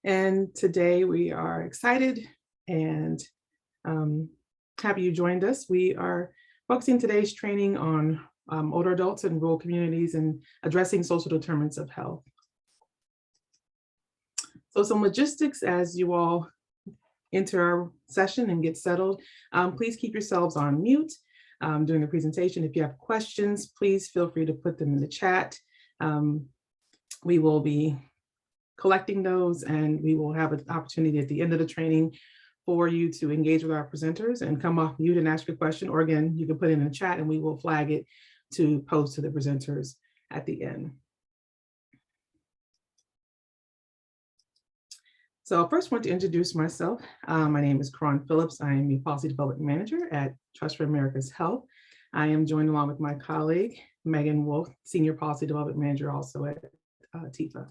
And today we are excited and happy you joined us. We are focusing today's training on older adults in rural communities and addressing social determinants of health. So some logistics as you all enter our session and get settled. Please keep yourselves on mute during the presentation. If you have questions, please feel free to put them in the chat. We will be collecting those, and we will have an opportunity at the end of the training for you to engage with our presenters and come off mute and ask your question, or again, you can put it in the chat and we will flag it to post to the presenters at the end. So I first want to introduce myself. My name is Karan Phillips. I am the Policy Development Manager at Trust for America's Health. I am joined along with my colleague, Megan Wolf, Senior Policy Development Manager also at TIFA.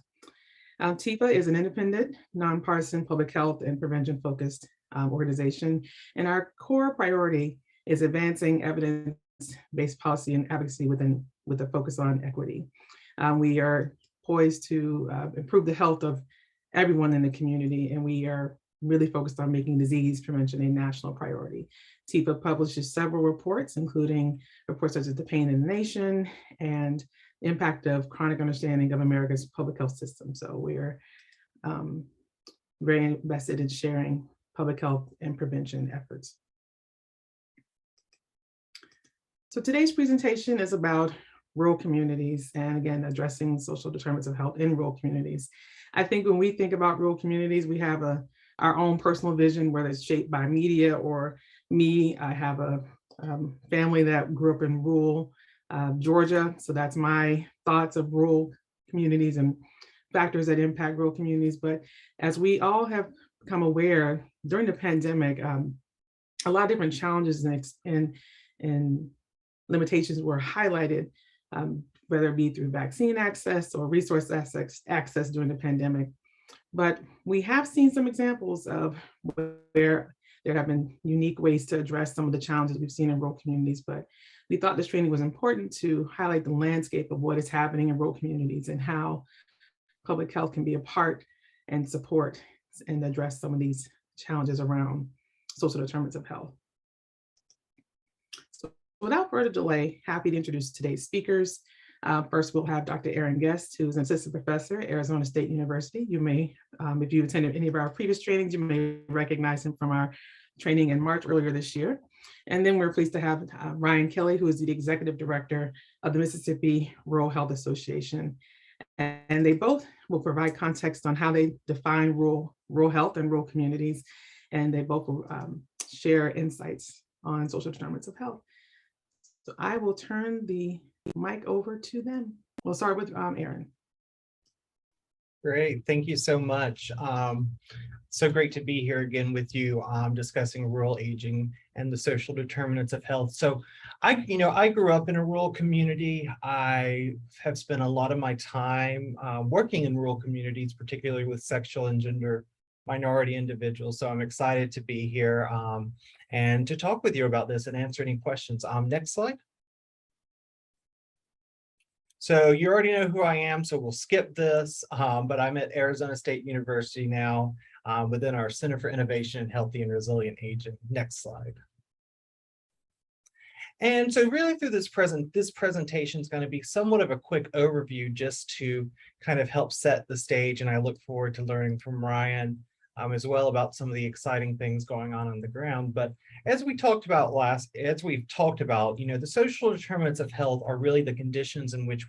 TIFA is an independent, nonpartisan public health and prevention-focused organization, and our core priority is advancing evidence-based policy and advocacy with a focus on equity. We are poised to improve the health of everyone in the community, and we are really focused on making disease prevention a national priority. TIFA publishes several reports, including reports such as The Pain in the Nation and Impact of Chronic Understanding of America's Public Health System. So we're very invested in sharing public health and prevention efforts. So today's presentation is about rural communities and, again, addressing social determinants of health in rural communities. I think when we think about rural communities, we have our own personal vision, whether it's shaped by media or me. I have a family that grew up in rural Georgia, so that's my thoughts of rural communities and factors that impact rural communities. But as we all have become aware, during the pandemic, a lot of different challenges and limitations were highlighted, whether it be through vaccine access or resource access during the pandemic. But we have seen some examples of where there have been unique ways to address some of the challenges we've seen in rural communities. But we thought this training was important to highlight the landscape of what is happening in rural communities and how public health can be a part and support and address some of these challenges around social determinants of health. So without further delay, happy to introduce today's speakers. First, we'll have Dr. Aaron Guest, who's an assistant professor at Arizona State University. You may, if you attended any of our previous trainings, you may recognize him from our training in March earlier this year. And then we're pleased to have Ryan Kelly, who is the executive director of the Mississippi Rural Health Association. And they both will provide context on how they define rural health and rural communities. And they both will share insights on social determinants of health. So I will turn the mic over to them. We'll start with Aaron. Great, thank you so much. So great to be here again with you, discussing rural aging and the social determinants of health. So I grew up in a rural community. I have spent a lot of my time working in rural communities, particularly with sexual and gender minority individuals. So I'm excited to be here and to talk with you about this and answer any questions. Next slide. So you already know who I am, so we'll skip this, but I'm at Arizona State University now within our Center for Innovation in Healthy and Resilient Aging. Next slide. And so really through this presentation is going to be somewhat of a quick overview just to kind of help set the stage, and I look forward to learning from Ryan as well about some of the exciting things going on the ground. But as we've talked about, the social determinants of health are really the conditions in which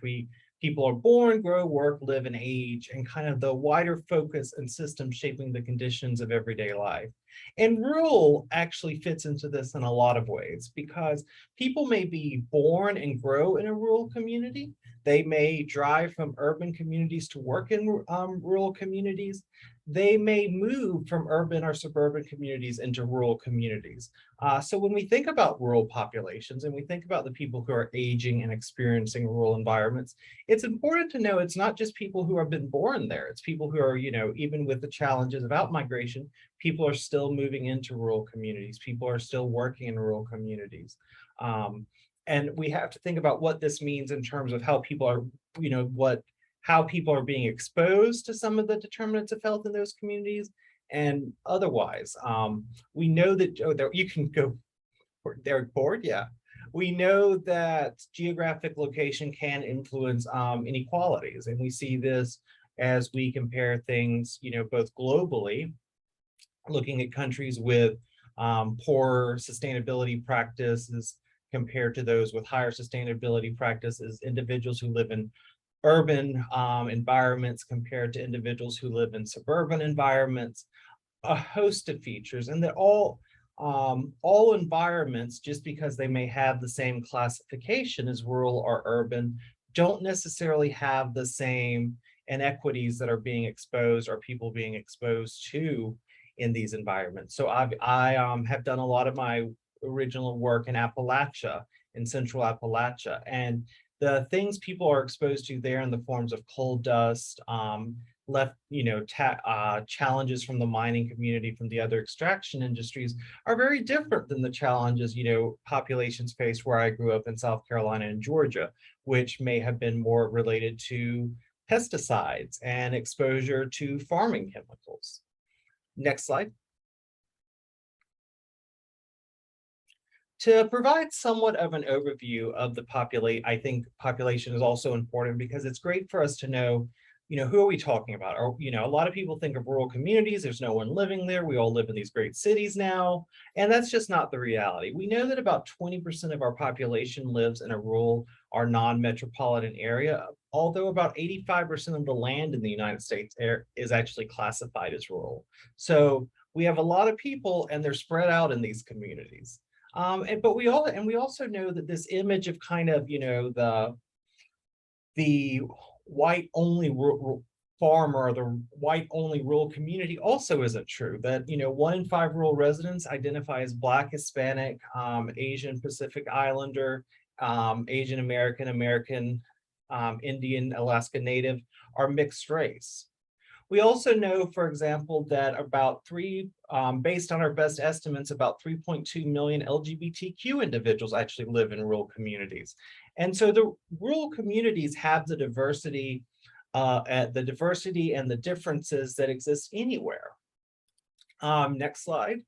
people are born, grow, work, live, and age, and kind of the wider focus and system shaping the conditions of everyday life. And rural actually fits into this in a lot of ways because people may be born and grow in a rural community. They may drive from urban communities to work in rural communities. They may move from urban or suburban communities into rural communities. So when we think about rural populations and we think about the people who are aging and experiencing rural environments, it's important to know it's not just people who have been born there. It's people who are, even with the challenges of outmigration, people are still moving into rural communities. People are still working in rural communities. And we have to think about what this means in terms of how people are, how people are being exposed to some of the determinants of health in those communities and otherwise. We know that, oh, there, you can go, Derek board, yeah. We know that geographic location can influence inequalities, and we see this as we compare things, both globally, looking at countries with poor sustainability practices compared to those with higher sustainability practices, individuals who live in urban environments compared to individuals who live in suburban environments, a host of features, and that all environments, just because they may have the same classification as rural or urban, don't necessarily have the same inequities that are being exposed or people being exposed to in these environments. So I have done a lot of my original work in Appalachia, in Central Appalachia, and the things people are exposed to there in the forms of coal dust, challenges from the mining community, from the other extraction industries, are very different than the challenges, populations face where I grew up in South Carolina and Georgia, which may have been more related to pesticides and exposure to farming chemicals. Next slide. To provide somewhat of an overview of the population, I think population is also important because it's great for us to know, who are we talking about? Or, a lot of people think of rural communities, there's no one living there, we all live in these great cities now, and that's just not the reality. We know that about 20% of our population lives in a rural or non-metropolitan area, although about 85% of the land in the United States is actually classified as rural. So we have a lot of people and they're spread out in these communities. But we also know that this image of kind of, the white only farmer or the white only rural community also isn't true. That 1 in 5 rural residents identify as Black, Hispanic, Asian, Pacific Islander, Asian American, Indian, Alaska Native, are mixed race. We also know, for example, that based on our best estimates, about 3.2 million LGBTQ individuals actually live in rural communities. And so the rural communities have the diversity and the differences that exist anywhere. Next slide.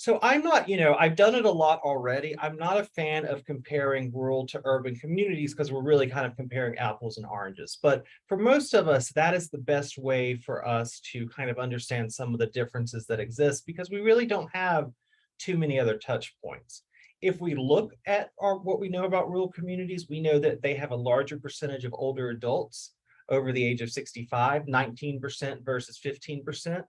So I'm not, I've done it a lot already. I'm not a fan of comparing rural to urban communities because we're really kind of comparing apples and oranges. But for most of us, that is the best way for us to kind of understand some of the differences that exist because we really don't have too many other touch points. If we look at what we know about rural communities, we know that they have a larger percentage of older adults over the age of 65, 19% versus 15%.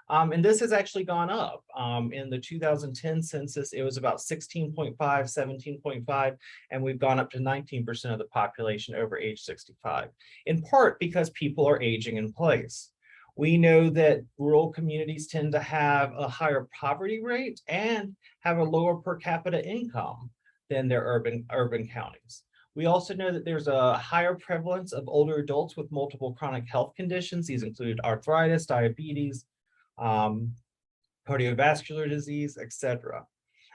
And this has actually gone up. In the 2010 census, it was about 16.5, 17.5, and we've gone up to 19% of the population over age 65, in part because people are aging in place. We know that rural communities tend to have a higher poverty rate and have a lower per capita income than their urban counties. We also know that there's a higher prevalence of older adults with multiple chronic health conditions. These include arthritis, diabetes, cardiovascular disease, etc.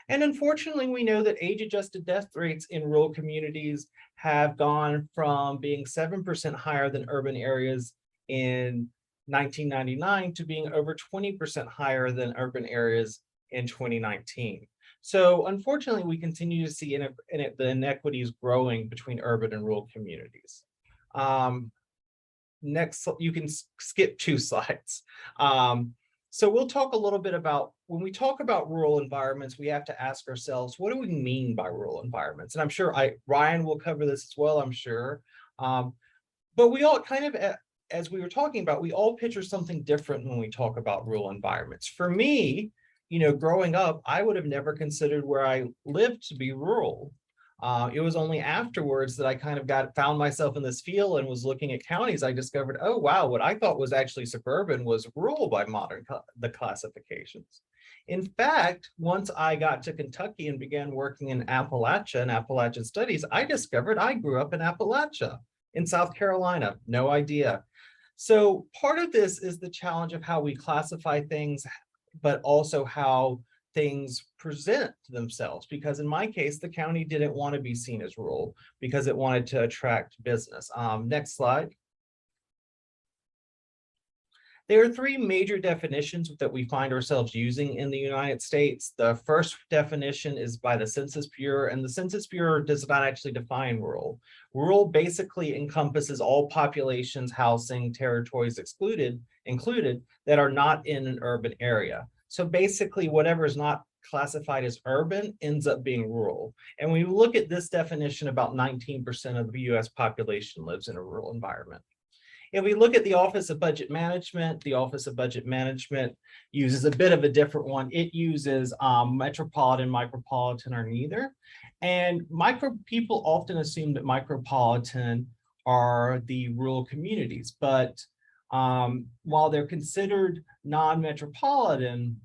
And unfortunately, we know that age-adjusted death rates in rural communities have gone from being 7% higher than urban areas in 1999 to being over 20% higher than urban areas in 2019. So unfortunately, we continue to see the inequities growing between urban and rural communities. Next, you can skip 2 slides. So we'll talk a little bit about, when we talk about rural environments, we have to ask ourselves, what do we mean by rural environments? And I'm sure Ryan will cover this as well, I'm sure. But we all kind of, as we were talking about, we all picture something different when we talk about rural environments. For me, growing up, I would have never considered where I lived to be rural. It was only afterwards that I kind of found myself in this field and was looking at counties. I discovered, oh, wow, what I thought was actually suburban was rural by the classifications. In fact, once I got to Kentucky and began working in Appalachia and Appalachian studies, I discovered I grew up in Appalachia in South Carolina. No idea. So part of this is the challenge of how we classify things, but also how things present themselves, because in my case, the county didn't want to be seen as rural because it wanted to attract business. Next slide. There are three major definitions that we find ourselves using in the United States. The first definition is by the Census Bureau, and the Census Bureau does not actually define rural. Rural basically encompasses all populations, housing, territories included that are not in an urban area. So basically, whatever is not classified as urban ends up being rural. And when you look at this definition, about 19% of the US population lives in a rural environment. If we look at the Office of Budget Management, the Office of Budget Management uses a bit of a different one. It uses metropolitan, micropolitan, or neither. And people often assume that micropolitan are the rural communities, but while they're considered non-metropolitan,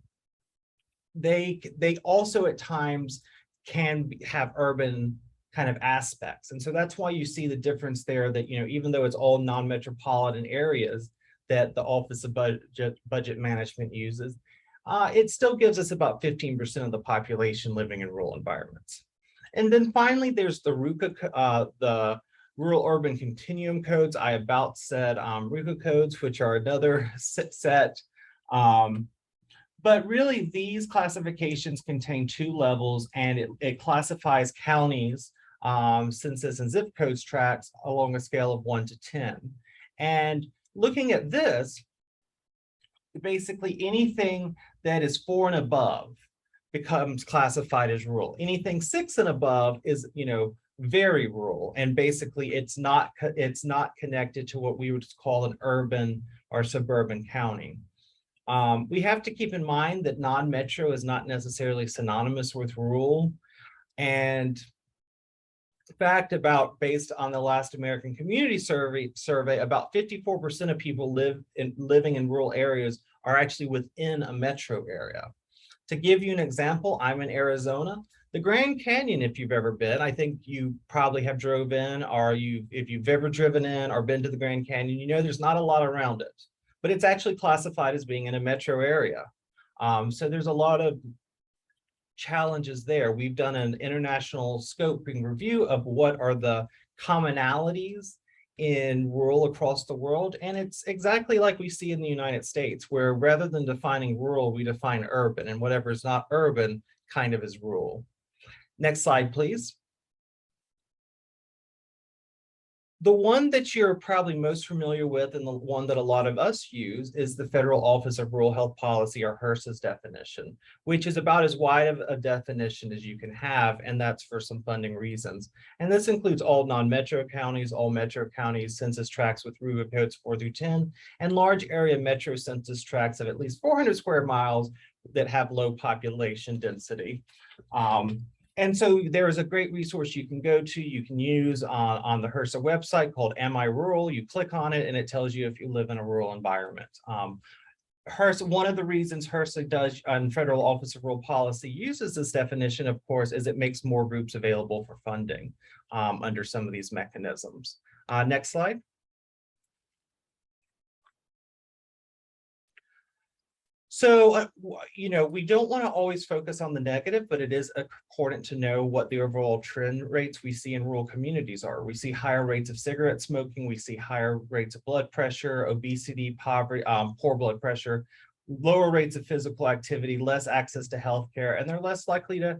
they also at times can have urban kind of aspects. And so that's why you see the difference there, that, even though it's all non-metropolitan areas that the Office of Budget Management uses, it still gives us about 15% of the population living in rural environments. And then finally, there's the RUCA, the Rural Urban Continuum Codes. I about said RUCA codes, which are another set. But really, these classifications contain two levels, and it classifies counties, census and zip codes tracts along a scale of 1 to 10. And looking at this, basically anything that is 4 and above becomes classified as rural. Anything 6 and above is, very rural, and basically it's not connected to what we would call an urban or suburban county. We have to keep in mind that non-metro is not necessarily synonymous with rural. And in fact, based on the last American Community Survey, about 54% of people living in rural areas are actually within a metro area. To give you an example, I'm in Arizona. The Grand Canyon, if you've ever been, I think you probably have drove in, or if you've ever driven in or been to the Grand Canyon, there's not a lot around it, but it's actually classified as being in a metro area. So there's a lot of challenges there. We've done an international scoping review of what are the commonalities in rural across the world, and it's exactly like we see in the United States, where rather than defining rural, we define urban, and whatever is not urban kind of is rural. Next slide, please. The one that you're probably most familiar with, and the one that a lot of us use, is the Federal Office of Rural Health Policy, or HRSA's definition, which is about as wide of a definition as you can have, and that's for some funding reasons. And this includes all non-metro counties, all metro counties, census tracts with RUGA codes 4 through 10, and large area metro census tracts of at least 400 square miles that have low population density. And so there is a great resource you can go to, you can use on the HRSA website called Am I Rural? You click on it and it tells you if you live in a rural environment. HRSA, one of the reasons HRSA does, and Federal Office of Rural Policy uses this definition, of course, is it makes more groups available for funding under some of these mechanisms. Next slide. So, we don't want to always focus on the negative, but it is important to know what the overall trend rates we see in rural communities are. We see higher rates of cigarette smoking, we see higher rates of blood pressure, obesity, poverty, poor blood pressure, lower rates of physical activity, less access to healthcare, and they're less likely to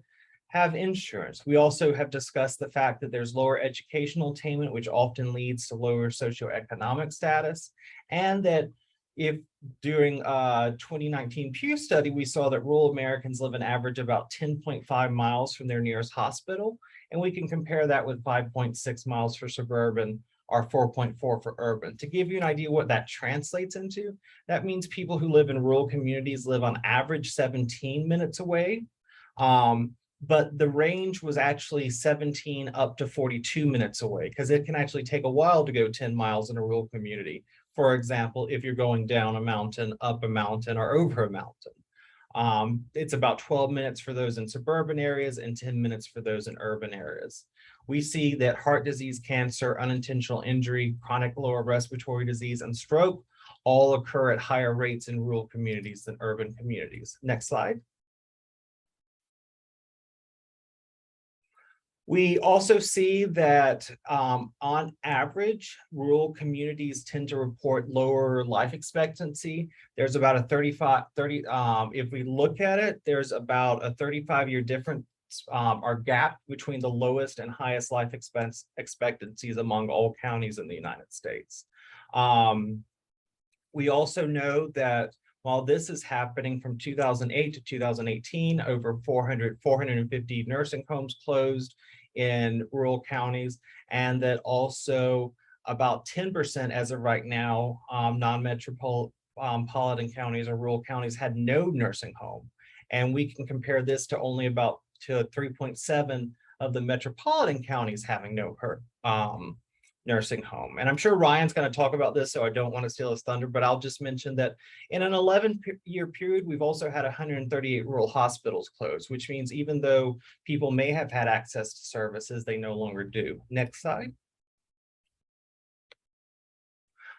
have insurance. We also have discussed the fact that there's lower educational attainment, which often leads to lower socioeconomic status, and that if during 2019 Pew study, we saw that rural Americans live an average about 10.5 miles from their nearest hospital, and we can compare that with 5.6 miles for suburban or 4.4 for urban. To give you an idea what that translates into, that means people who live in rural communities live on average 17 minutes away, but the range was actually 17 up to 42 minutes away, because it can actually take a while to go 10 miles in a rural community. For example, if you're going down a mountain, up a mountain, or over a mountain. It's about 12 minutes for those in suburban areas and 10 minutes for those in urban areas. We see that heart disease, cancer, unintentional injury, chronic lower respiratory disease, and stroke all occur at higher rates in rural communities than urban communities. Next slide. We also see that on average, rural communities tend to report lower life expectancy. There's about a 35, 30, if we look at it, there's about a 35-year difference or gap between the lowest and highest life expectancies among all counties in the United States. We also know that while this is happening from 2008 to 2018, over 450 nursing homes closed in rural counties, and that also about 10% as of right now, non-metropolitan counties or rural counties had no nursing home. And we can compare this to only about to 3.7 of the metropolitan counties having no nursing home. And I'm sure Ryan's going to talk about this, so I don't want to steal his thunder, but I'll just mention that in an 11-year period, we've also had 138 rural hospitals closed, which means even though people may have had access to services, they no longer do. Next slide.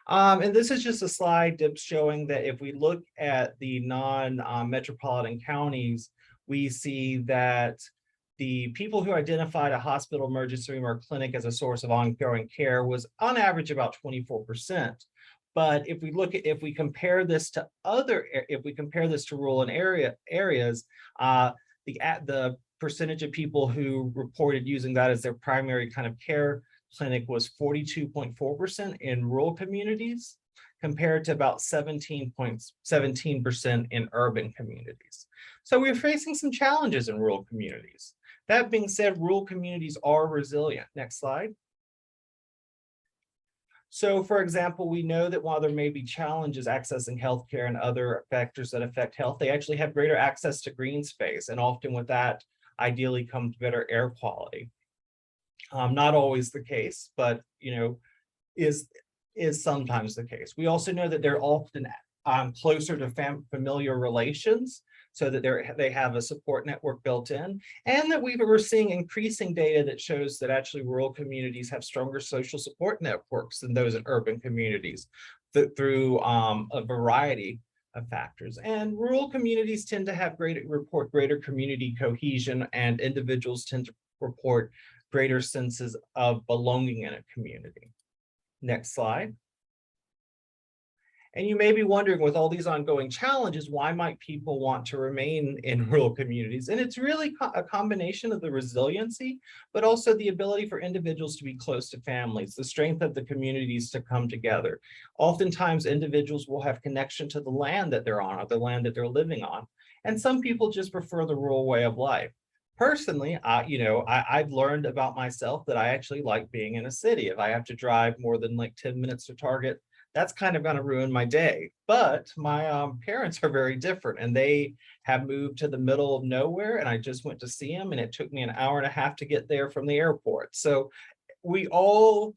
And this is just a slide showing that if we look at the non-metropolitan counties, we see that the people who identified a hospital, emergency room, or clinic as a source of ongoing care was on average about 24%. But if we compare this to rural and areas, the percentage of people who reported using that as their primary kind of care clinic was 42.4% in rural communities, compared to about 17% in urban communities. So we're facing some challenges in rural communities. That being said, rural communities are resilient. Next slide. So, for example, we know that while there may be challenges accessing healthcare and other factors that affect health, they actually have greater access to green space, and often with that, ideally comes better air quality. Not always the case, but is sometimes the case. We also know that they're often closer to familiar relations, so that they have a support network built in, and that we're seeing increasing data that shows that actually rural communities have stronger social support networks than those in urban communities through a variety of factors. And rural communities tend to report greater community cohesion, and individuals tend to report greater senses of belonging in a community. Next slide. And you may be wondering, with all these ongoing challenges, why might people want to remain in rural communities? And it's really a combination of the resiliency, but also the ability for individuals to be close to families, the strength of the communities to come together. Oftentimes, individuals will have connection to the land that they're on, or the land that they're living on. And some people just prefer the rural way of life. Personally, I've learned about myself that I actually like being in a city. If I have to drive more than like 10 minutes to Target, that's kind of going to ruin my day. But my parents are very different, and they have moved to the middle of nowhere, and I just went to see them, and it took me an hour and a half to get there from the airport. So we all,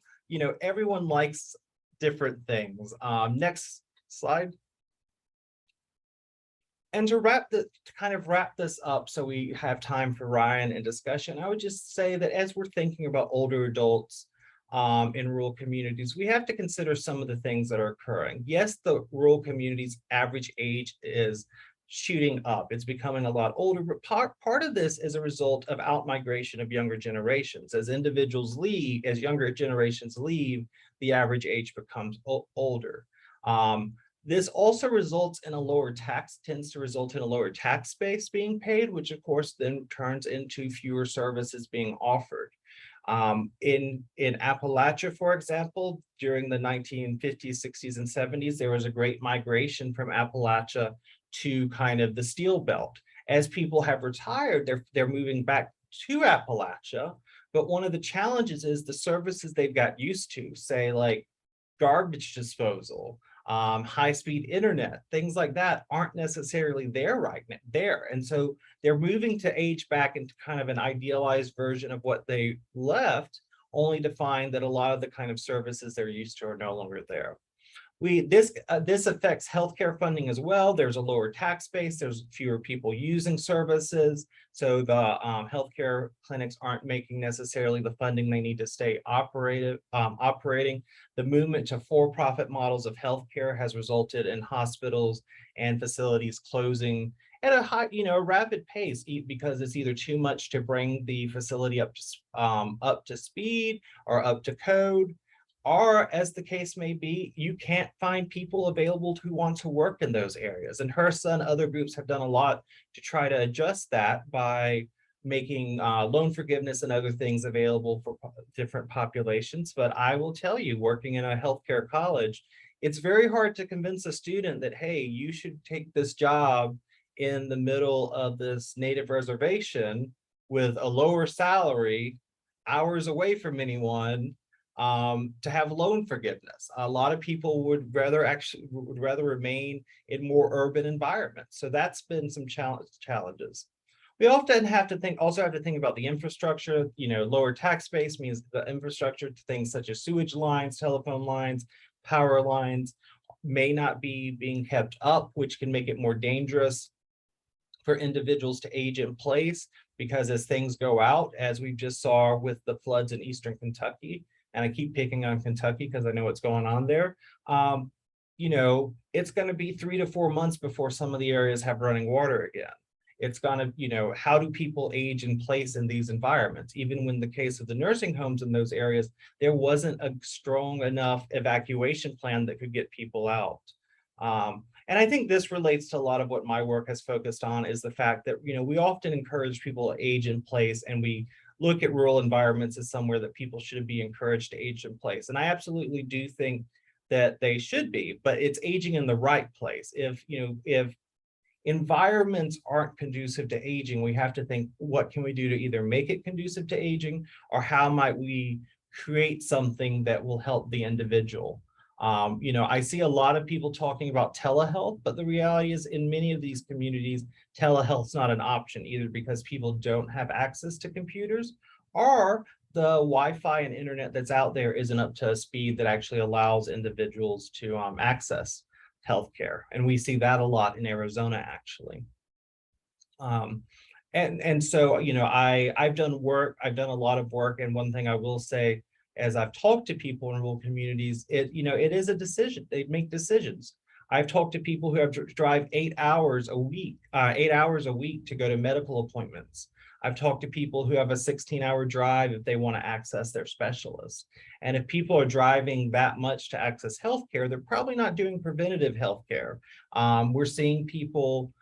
everyone likes different things. Next slide. And to kind of wrap this up so we have time for Ryan and discussion, I would just say that as we're thinking about older adults in rural communities, we have to consider some of the things that are occurring. Yes, the rural community's average age is shooting up. It's becoming a lot older, but part of this is a result of outmigration of younger generations. As individuals leave, as younger generations leave, the average age becomes older. This also results in tends to result in a lower tax base being paid, which of course then turns into fewer services being offered. In Appalachia, for example, during the 1950s, 60s, and 70s, there was a great migration from Appalachia to kind of the Steel Belt. As people have retired, they're moving back to Appalachia, but one of the challenges is the services they've got used to, say like garbage disposal, high-speed internet, things like that aren't necessarily there right now. And so they're moving to age back into kind of an idealized version of what they left, only to find that a lot of the kind of services they're used to are no longer there. This affects healthcare funding as well. There's a lower tax base. There's fewer people using services, so the healthcare clinics aren't making necessarily the funding they need to stay operating. The movement to for-profit models of healthcare has resulted in hospitals and facilities closing at a high, rapid pace, because it's either too much to bring the facility up to speed or up to code, or as the case may be, you can't find people available who want to work in those areas. And HRSA and other groups have done a lot to try to adjust that by making loan forgiveness and other things available for different populations. But I will tell you, working in a healthcare college, it's very hard to convince a student that, hey, you should take this job in the middle of this native reservation with a lower salary, hours away from anyone, to have loan forgiveness. A lot of people would rather remain in more urban environments. So that's been some challenges. We often also have to think about the infrastructure. Lower tax base means the infrastructure to things such as sewage lines, telephone lines, power lines may not be being kept up, which can make it more dangerous for individuals to age in place, because as things go out, as we just saw with the floods in Eastern Kentucky, and I keep picking on Kentucky because I know what's going on there, it's going to be 3 to 4 months before some of the areas have running water again. It's going to, how do people age in place in these environments? Even when the case of the nursing homes in those areas, there wasn't a strong enough evacuation plan that could get people out. And I think this relates to a lot of what my work has focused on, is the fact that, we often encourage people to age in place, and we look at rural environments as somewhere that people should be encouraged to age in place. And I absolutely do think that they should be, but it's aging in the right place. If environments aren't conducive to aging, we have to think, what can we do to either make it conducive to aging, or how might we create something that will help the individual? I see a lot of people talking about telehealth, but the reality is, in many of these communities, telehealth's not an option, either because people don't have access to computers, or the Wi-Fi and internet that's out there isn't up to a speed that actually allows individuals to access healthcare. And we see that a lot in Arizona, actually. And so, I've done a lot of work, and one thing I will say, as I've talked to people in rural communities, it is a decision. They make decisions. I've talked to people who have to drive 8 hours a week to go to medical appointments. I've talked to people who have a 16-hour drive if they want to access their specialist. And if people are driving that much to access healthcare, they're probably not doing preventative healthcare. We're seeing people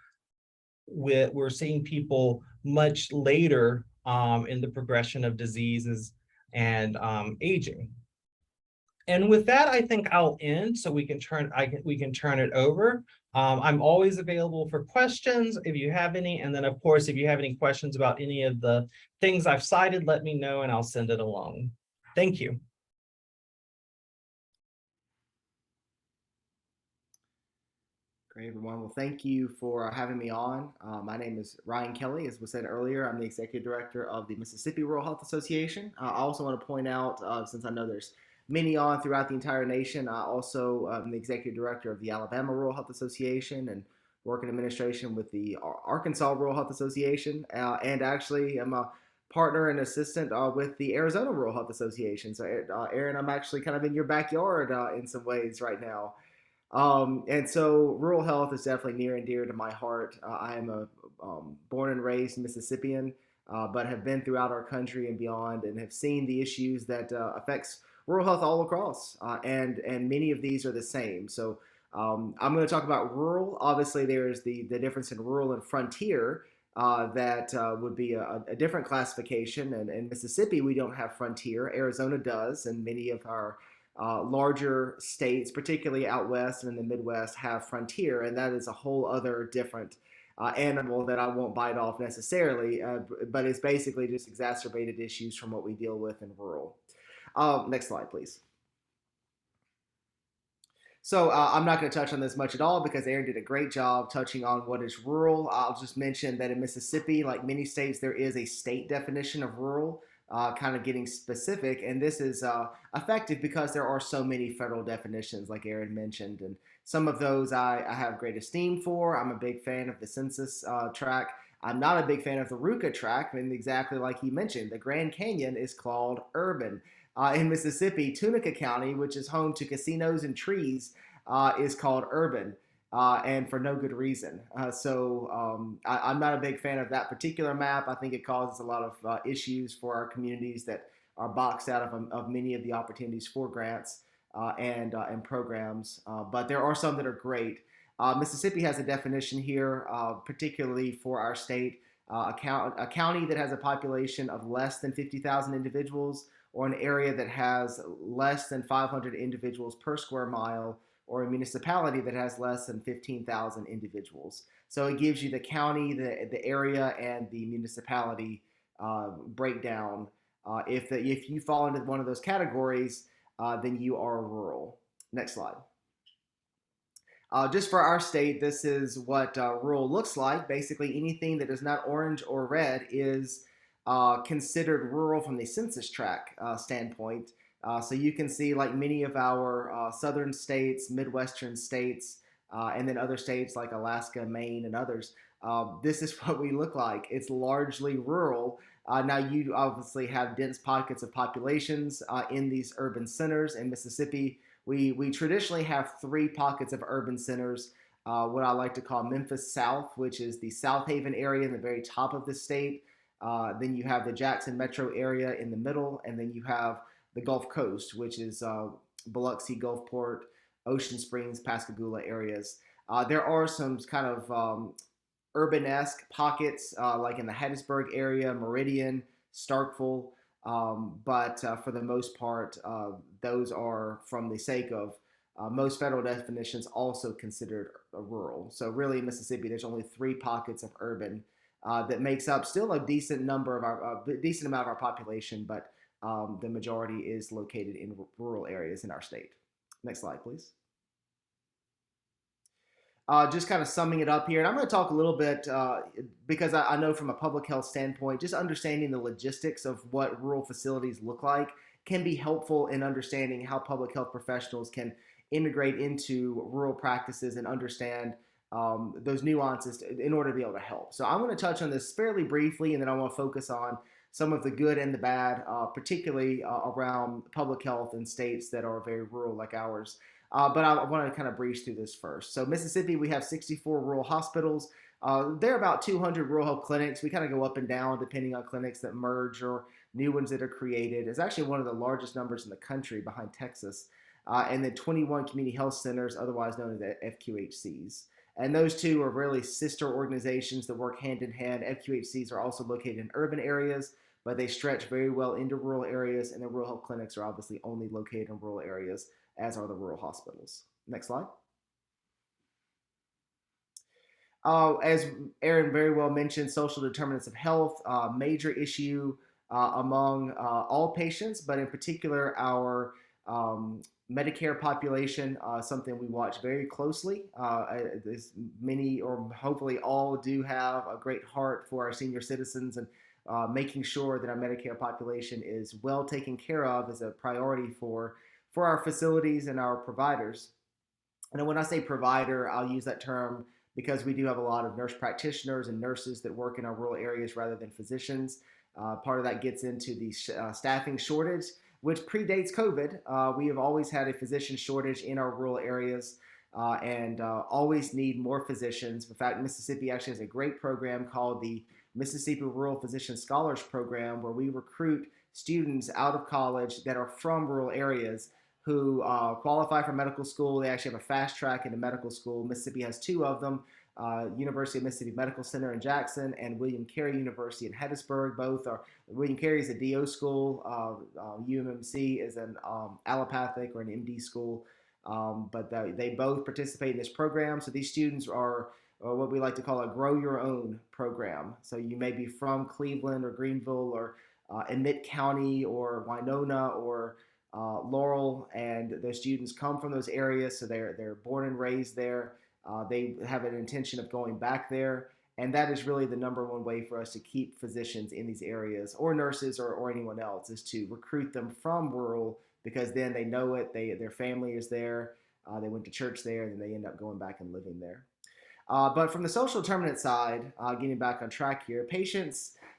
much later in the progression of diseases and aging. And with that, I think I'll end, so we can turn it over. I'm always available for questions if you have any, and then of course, if you have any questions about any of the things I've cited, let me know and I'll send it along. Thank you. Great, everyone. Well, thank you for having me on. My name is Ryan Kelly. As was said earlier, I'm the Executive Director of the Mississippi Rural Health Association. I also want to point out, since I know there's many on throughout the entire nation, I also am the Executive Director of the Alabama Rural Health Association, and work in administration with the Arkansas Rural Health Association, and actually am a partner and assistant with the Arizona Rural Health Association. So, Aaron, I'm actually kind of in your backyard in some ways right now. And so rural health is definitely near and dear to my heart. I am a born and raised Mississippian, but have been throughout our country and beyond, and have seen the issues that affects rural health all across, and many of these are the same. So I'm going to talk about rural. Obviously, there's the difference in rural and frontier. That would be a different classification. And in Mississippi, we don't have frontier. Arizona does, and many of our larger states, particularly out west and in the Midwest, have frontier, and that is a whole other different animal that I won't bite off necessarily, but it's basically just exacerbated issues from what we deal with in rural. Next slide, please. So I'm not going to touch on this much at all because Aaron did a great job touching on what is rural. I'll just mention that in Mississippi, like many states, there is a state definition of rural. kind of getting specific. And this is effective because there are so many federal definitions, like Aaron mentioned. And some of those I have great esteem for. I'm a big fan of the census tract. I'm not a big fan of the RUCA tract, and exactly like he mentioned, the Grand Canyon is called urban. In Mississippi, Tunica County, which is home to casinos and trees, is called urban. And for no good reason. I'm not a big fan of that particular map. I think it causes a lot of issues for our communities that are boxed out of many of the opportunities for grants and programs. But there are some that are great. Mississippi has a definition here, particularly for our state, a county that has a population of less than 50,000 individuals, or an area that has less than 500 individuals per square mile, or a municipality that has less than 15,000 individuals. So it gives you the county, the area, and the municipality breakdown. If you fall into one of those categories, then you are rural. Next slide. Just for our state, this is what rural looks like. Basically, anything that is not orange or red is considered rural from the census tract standpoint. So you can see, like many of our southern states, Midwestern states, and then other states like Alaska, Maine, and others, this is what we look like. It's largely rural. Now, you obviously have dense pockets of populations in these urban centers. In Mississippi, we traditionally have 3 pockets of urban centers, what I like to call Memphis South, which is the South Haven area in the very top of the state. Then you have the Jackson metro area in the middle, and then you have the Gulf Coast, which is Biloxi, Gulfport, Ocean Springs, Pascagoula areas. There are some kind of urban-esque pockets, like in the Hattiesburg area, Meridian, Starkville, but for the most part, those are, from the sake of most federal definitions, also considered rural. So really, in Mississippi, there's only 3 pockets of urban that makes up still a decent number of our decent amount of our population, but the majority is located in rural areas in our state. Next slide, please. Just kind of summing it up here, and I'm going to talk a little bit because I know from a public health standpoint, just understanding the logistics of what rural facilities look like can be helpful in understanding how public health professionals can integrate into rural practices and understand those nuances in order to be able to help. So I'm going to touch on this fairly briefly, and then I want to focus on some of the good and the bad, particularly around public health in states that are very rural like ours. But I want to kind of breeze through this first. So Mississippi, we have 64 rural hospitals. There are about 200 rural health clinics. We kind of go up and down depending on clinics that merge or new ones that are created. It's actually one of the largest numbers in the country, behind Texas. And then 21 community health centers, otherwise known as FQHCs. And those two are really sister organizations that work hand in hand. FQHCs are also located in urban areas, but they stretch very well into rural areas, and the rural health clinics are obviously only located in rural areas, as are the rural hospitals. Next slide. As Aaron very well mentioned, social determinants of health, major issue among all patients, but in particular our Medicare population, something we watch very closely. As many, or hopefully all, do have a great heart for our senior citizens, and making sure that our Medicare population is well taken care of is a priority for our facilities and our providers. And when I say provider, I'll use that term because we do have a lot of nurse practitioners and nurses that work in our rural areas rather than physicians. Part of that gets into the staffing shortage, which predates COVID. We have always had a physician shortage in our rural areas and always need more physicians. In fact, Mississippi actually has a great program called the Mississippi Rural Physician Scholars Program, where we recruit students out of college that are from rural areas who qualify for medical school. They actually have a fast track into medical school. Mississippi has 2 of them, University of Mississippi Medical Center in Jackson and William Carey University in Hattiesburg. Both are, William Carey is a DO school, UMMC is an allopathic or an MD school, but they both participate in this program. So these students are what we like to call a grow your own program. So you may be from Cleveland or Greenville or Emmett County or Winona or Laurel, and those students come from those areas, so they're born and raised there. They have an intention of going back there, And that is really the number one way for us to keep physicians in these areas, or nurses, or anyone else, is to recruit them from rural, because then they know it, their family is there, they went to church there, and then they end up going back and living there. But from the social determinant side, getting back on track here,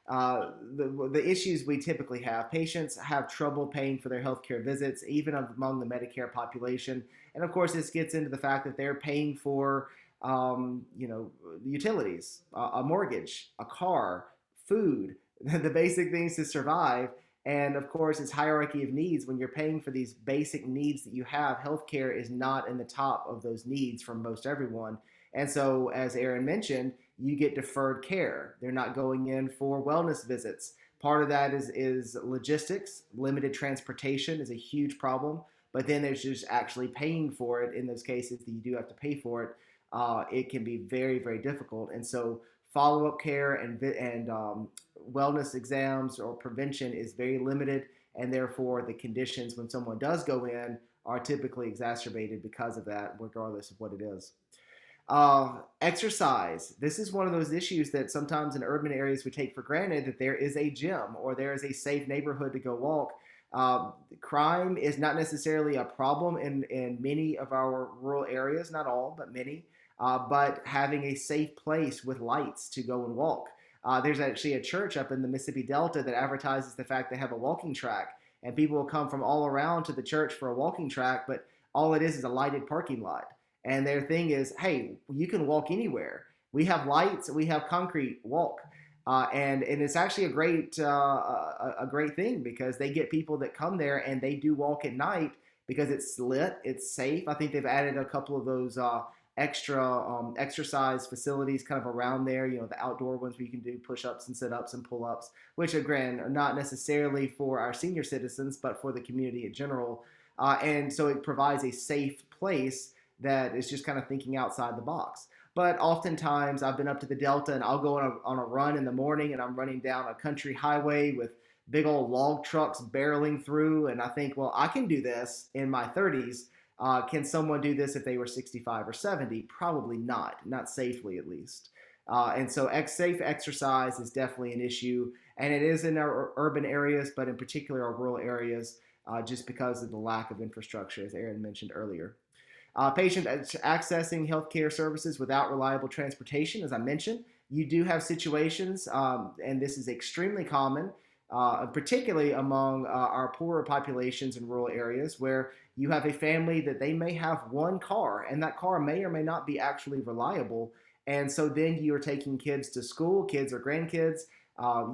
the issues we typically have, patients have trouble paying for their healthcare visits, even among the Medicare population. And of course, this gets into the fact that they're paying for, utilities, a mortgage, a car, food, the basic things to survive. And of course, it's hierarchy of needs. When you're paying for these basic needs that you have, healthcare is not in the top of those needs for most everyone. And so, as Aaron mentioned, you get deferred care. They're not going in for wellness visits. Part of that is logistics. Limited transportation is a huge problem. But then there's just actually paying for it in those cases that you do have to pay for it. It can be very, very difficult. And so follow-up care and wellness exams or prevention is very limited. And therefore, the conditions when someone does go in are typically exacerbated because of that, regardless of what it is. Exercise. This is one of those issues that sometimes in urban areas we take for granted, that there is a gym or there is a safe neighborhood to go walk. Crime is not necessarily a problem in many of our rural areas, not all, but many. But having a safe place with lights to go and walk. There's actually a church up in the Mississippi Delta that advertises the fact they have a walking track, and people will come from all around to the church for a walking track, but all it is a lighted parking lot. And their thing is, hey, you can walk anywhere. We have lights, we have concrete, walk. And it's actually a great thing, because they get people that come there and they do walk at night because it's lit, it's safe. I think they've added a couple of those extra exercise facilities kind of around there, the outdoor ones where you can do push-ups and sit-ups and pull-ups, which again are not necessarily for our senior citizens, but for the community in general. And so it provides a safe place that is just kind of thinking outside the box. But oftentimes I've been up to the Delta and I'll go on a run in the morning, and I'm running down a country highway with big old log trucks barreling through. And I think, well, I can do this in my 30s. Can someone do this if they were 65 or 70? Probably not safely at least. And so safe exercise is definitely an issue. And it is in our urban areas, but in particular our rural areas, just because of the lack of infrastructure, as Aaron mentioned earlier. Patients accessing healthcare services without reliable transportation, as I mentioned. You do have situations, and this is extremely common, particularly among our poorer populations in rural areas, where you have a family that they may have one car, and that car may or may not be actually reliable. And so then you are taking kids to school, kids or grandkids.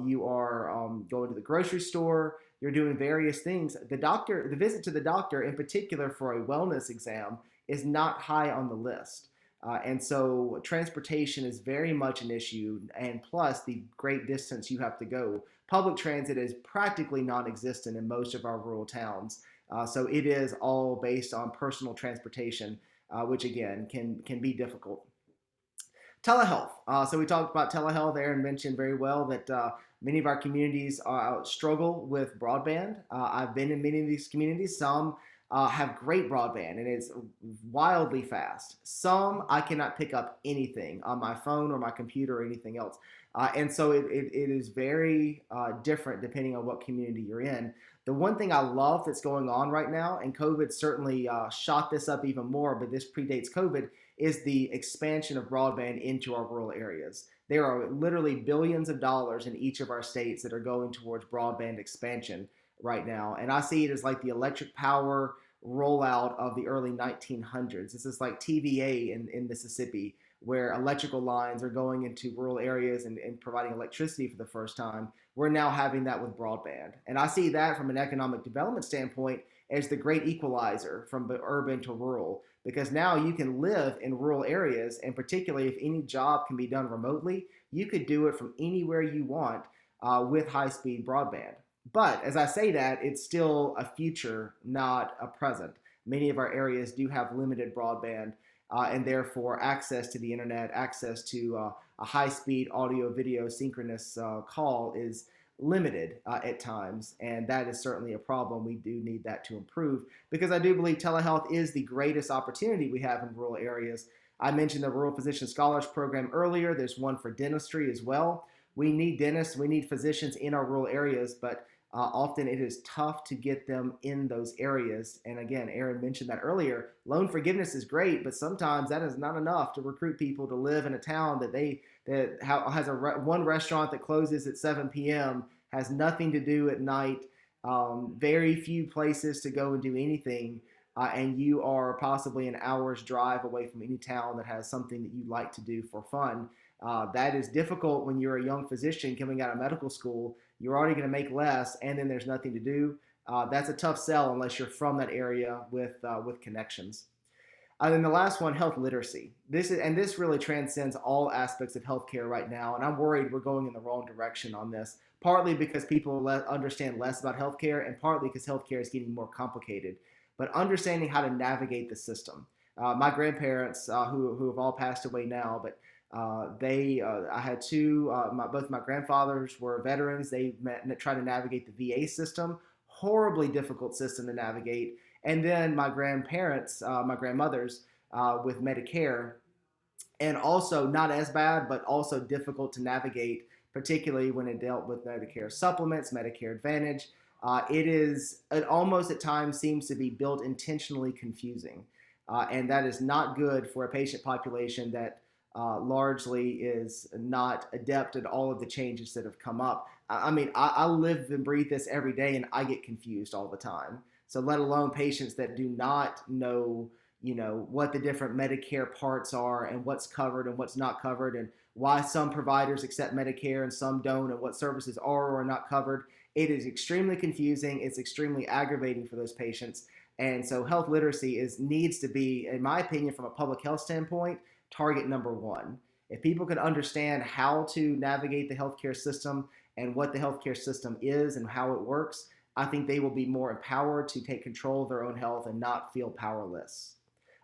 You are going to the grocery store. You're doing various things. The visit to the doctor, in particular for a wellness exam, is not high on the list. And so transportation is very much an issue, and plus the great distance you have to go. Public transit is practically non-existent in most of our rural towns. So it is all based on personal transportation, which again can be difficult. Telehealth. So we talked about telehealth. Aaron mentioned very well that many of our communities struggle with broadband. I've been in many of these communities. Some have great broadband and it's wildly fast. Some I cannot pick up anything on my phone or my computer or anything else. And so it is very different depending on what community you're in. The one thing I love that's going on right now, and COVID certainly shot this up even more, but this predates COVID, is the expansion of broadband into our rural areas. There are literally billions of dollars in each of our states that are going towards broadband expansion right now. And I see it as like the electric power rollout of the early 1900s. This is like TVA in Mississippi, where electrical lines are going into rural areas and providing electricity for the first time. We're now having that with broadband. And I see that from an economic development standpoint as the great equalizer from urban to rural, because now you can live in rural areas, and particularly if any job can be done remotely, you could do it from anywhere you want with high-speed broadband. But as I say that, it's still a future, not a present. Many of our areas do have limited broadband, and therefore access to the internet, access to a high-speed audio-video synchronous call is limited at times, and that is certainly a problem. We do need that to improve, because I do believe telehealth is the greatest opportunity we have in rural areas. I mentioned the Rural Physician Scholars Program earlier. There's one for dentistry as well. We need dentists, we need physicians in our rural areas, but often it is tough to get them in those areas. And again, Aaron mentioned that earlier. Loan forgiveness is great, but sometimes that is not enough to recruit people to live in a town that has one restaurant that closes at 7 p.m., has nothing to do at night, very few places to go and do anything. And you are possibly an hour's drive away from any town that has something that you like to do for fun. That is difficult when you're a young physician coming out of medical school. You're already going to make less, and then there's nothing to do. That's a tough sell unless you're from that area with connections. And then the last one, health literacy. This really transcends all aspects of healthcare right now, and I'm worried we're going in the wrong direction on this. Partly because people understand less about healthcare, and partly because healthcare is getting more complicated. But understanding how to navigate the system. My grandparents, who have all passed away now, but I had two. Both my grandfathers were veterans. They tried to navigate the VA system, horribly difficult system to navigate. And then my grandparents, my grandmothers, with Medicare, and also not as bad, but also difficult to navigate, particularly when it dealt with Medicare supplements, Medicare Advantage. It almost at times seems to be built intentionally confusing. And that is not good for a patient population that largely is not adept at all of the changes that have come up. I live and breathe this every day, and I get confused all the time. So let alone patients that do not know, what the different Medicare parts are and what's covered and what's not covered, and why some providers accept Medicare and some don't, and what services are or are not covered. It is extremely confusing. It's extremely aggravating for those patients. And so health literacy needs to be, in my opinion, from a public health standpoint, target number one. If people can understand how to navigate the healthcare system and what the healthcare system is and how it works, I think they will be more empowered to take control of their own health and not feel powerless.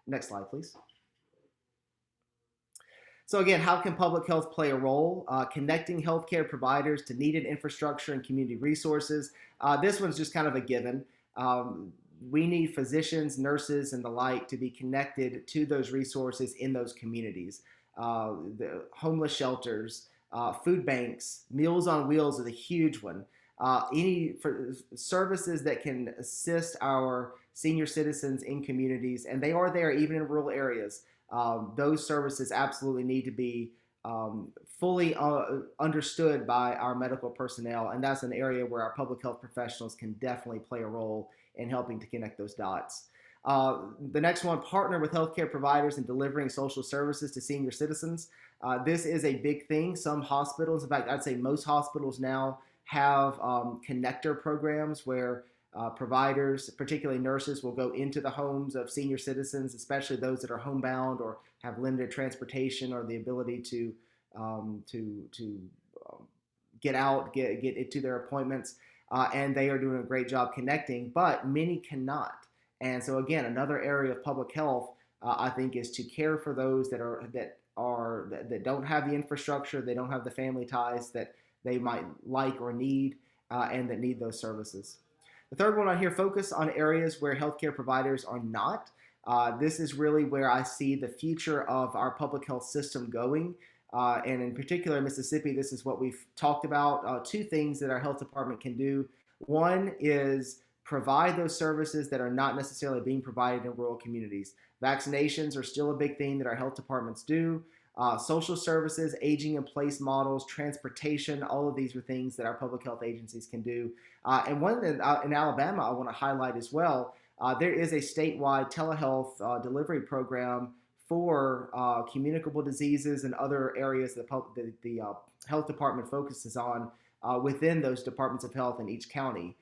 Next slide, please. So again, how can public health play a role? Connecting healthcare providers to needed infrastructure and community resources. This one's just kind of a given. We need physicians, nurses, and the like to be connected to those resources in those communities. The homeless shelters, food banks, Meals on Wheels is a huge one. For services that can assist our senior citizens in communities, and they are there even in rural areas. Those services absolutely need to be fully understood by our medical personnel, and that's an area where our public health professionals can definitely play a role in helping to connect those dots. The next one, partner with healthcare providers in delivering social services to senior citizens. This is a big thing. Some hospitals, in fact, I'd say most hospitals now have connector programs where providers, particularly nurses, will go into the homes of senior citizens, especially those that are homebound or have limited transportation or the ability to get out, get into their appointments, and they are doing a great job connecting, but many cannot. And so again, another area of public health, I think, is to care for those that don't have the infrastructure, they don't have the family ties that they might like or need, and that need those services. The third one on here, focus on areas where healthcare providers are not. This is really where I see the future of our public health system going. And in particular, Mississippi, this is what we've talked about. Two things that our health department can do. One is provide those services that are not necessarily being provided in rural communities. Vaccinations are still a big thing that our health departments do. Social services, aging in place models, transportation, all of these are things that our public health agencies can do. And one in Alabama I want to highlight as well, there is a statewide telehealth delivery program for communicable diseases and other areas that the health department focuses on within those departments of health in each county.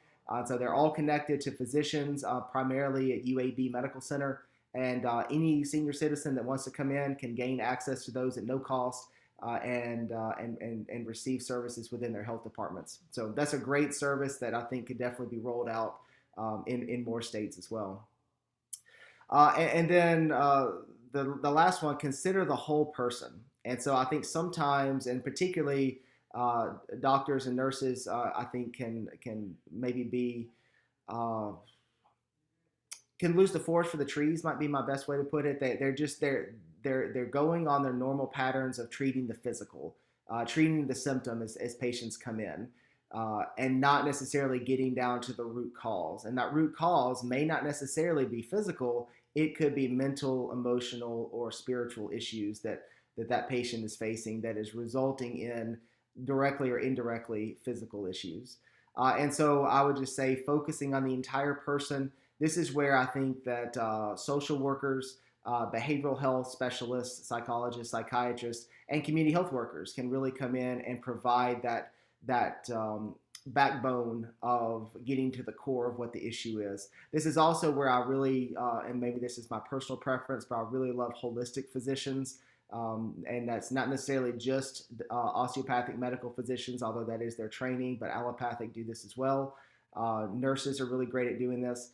So they're all connected to physicians, primarily at UAB Medical Center. And any senior citizen that wants to come in can gain access to those at no cost and receive services within their health departments. So that's a great service that I think could definitely be rolled out in more states as well. And then the last one, consider the whole person. And so I think sometimes, and particularly doctors and nurses, I think can maybe be can lose the forest for the trees, might be my best way to put it. they're going on their normal patterns of treating the physical, treating the symptom as patients come in. And not necessarily getting down to the root cause. And that root cause may not necessarily be physical. It could be mental, emotional, or spiritual issues that patient is facing that is resulting in directly or indirectly physical issues. And so I would just say focusing on the entire person. This is where I think that social workers, behavioral health specialists, psychologists, psychiatrists, and community health workers can really come in and provide that backbone of getting to the core of what the issue is. This is also where I really, and maybe this is my personal preference, but I really love holistic physicians. And that's not necessarily just osteopathic medical physicians, although that is their training, but allopathic do this as well. Nurses are really great at doing this,